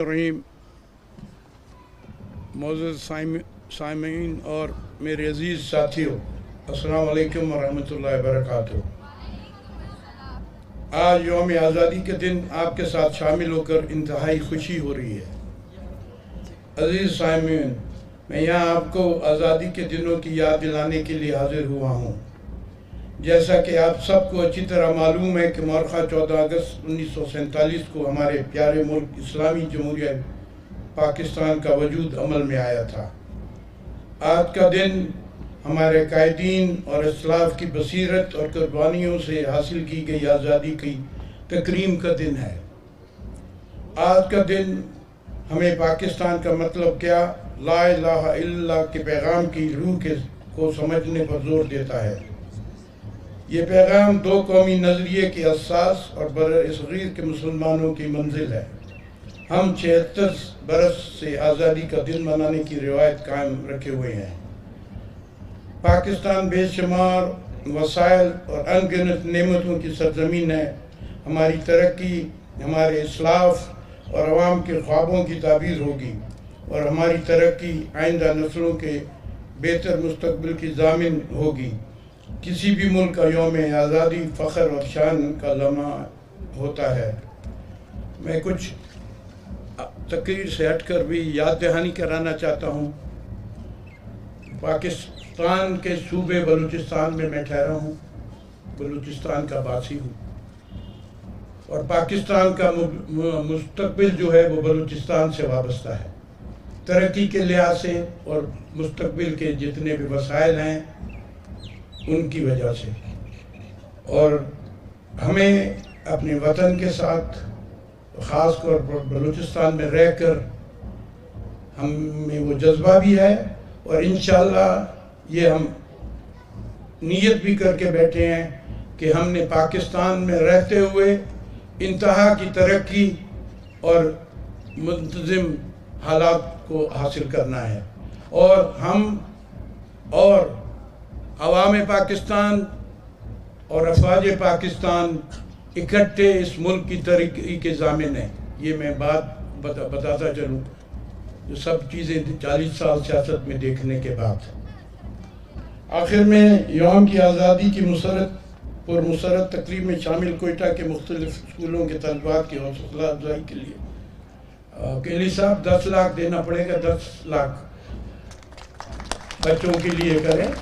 रहीम मोअज़्ज़ज़ साइमीन और मेरे अज़ीज़ साथियों, अस्सलाम वालेकुम वरहमतुल्लाहि वबरकातुहू। आज यौम आज़ादी के दिन आपके साथ शामिल होकर इंतहाई खुशी हो रही है। अज़ीज़ साइमीन, मैं यहाँ आपको आज़ादी के दिनों की याद दिलाने के लिए हाजिर हुआ हूँ। जैसा कि आप सबको अच्छी तरह मालूम है कि मौरख़ा 14 अगस्त 1947 को हमारे प्यारे मुल्क इस्लामी जमहूरिया पाकिस्तान का वजूद अमल में आया था। आज का दिन हमारे कायदीन और असलाफ की बसीरत और कुर्बानियों से हासिल की गई आज़ादी की तकरीम का दिन है। आज का दिन हमें पाकिस्तान का मतलब क्या, ला इलाहा इल्लल्लाह के पैगाम की रूह को समझने पर जोर देता है। ये पैगाम दो कौमी नज़रिए के असास और बर-ए-सग़ीर के मुसलमानों की मंजिल है। हम 76 बरस से आज़ादी का दिन मनाने की रिवायत कायम रखे हुए हैं। पाकिस्तान बेशुमार वसाइल और अनगिनत नेमतों की सरजमीन है। हमारी तरक्की हमारे इस्लाफ और अवाम के ख्वाबों की ताबीर होगी और हमारी तरक्की आइंदा नस्लों के बेहतर मुस्तकबिल की ज़ामिन होगी। किसी भी मुल्क का यौम आज़ादी फ़ख्र और शान का लम्हा होता है। मैं कुछ तकरीर से हटकर भी याद दहानी कराना चाहता हूँ। पाकिस्तान के सूबे बलूचिस्तान में मैं ठहरा हूँ, बलूचिस्तान का बासी हूँ और पाकिस्तान का मुस्तकबिल जो है वो बलूचिस्तान से वाबस्ता है। तरक्की के लिहाज से और मुस्तकबिल के जितने भी वसाइल हैं उनकी वजह से, और हमें अपने वतन के साथ ख़ास तौर पर बलूचिस्तान में रहकर हमें वो जज्बा भी है और इंशाअल्लाह ये हम नीयत भी करके बैठे हैं कि हमने पाकिस्तान में रहते हुए इंतहा की तरक्की और मुंतज़िम हालात को हासिल करना है और हम और अवाम पाकिस्तान और अफवाज पाकिस्तान इकट्ठे इस मुल्क की तरक्की के ज़ामिन हैं। ये मैं बात बताता चलूँ, जो सब चीज़ें 40 साल सियासत में देखने के बाद। आखिर में यौम की आज़ादी की मुसरत तकरीब में शामिल कोयटा के मुख्तलिफ स्कूलों के तलबात की हौसला अफजाई के लिए केली साहब 10 लाख देना पड़ेगा। 10 लाख बच्चों के लिए करें।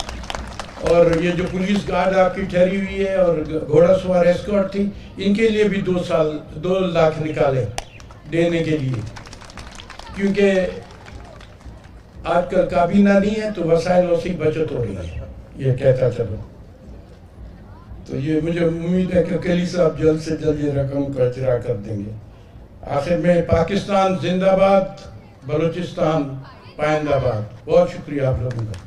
और ये जो पुलिस गार्ड आपकी ठहरी हुई है और घोड़ा सवार एस्कॉर्ट थी, इनके लिए भी 2 लाख निकाले देने के लिए, क्योंकि आजकल काबीना नहीं है तो वसाइलों से बचत हो रही है। ये कहता चलो, तो ये मुझे उम्मीद है कि केली साहब जल्द से जल्द ये रकम का इजरा कर देंगे। आखिर में पाकिस्तान जिंदाबाद, बलूचिस्तान पाइंदाबाद। बहुत शुक्रिया आप लोगों का।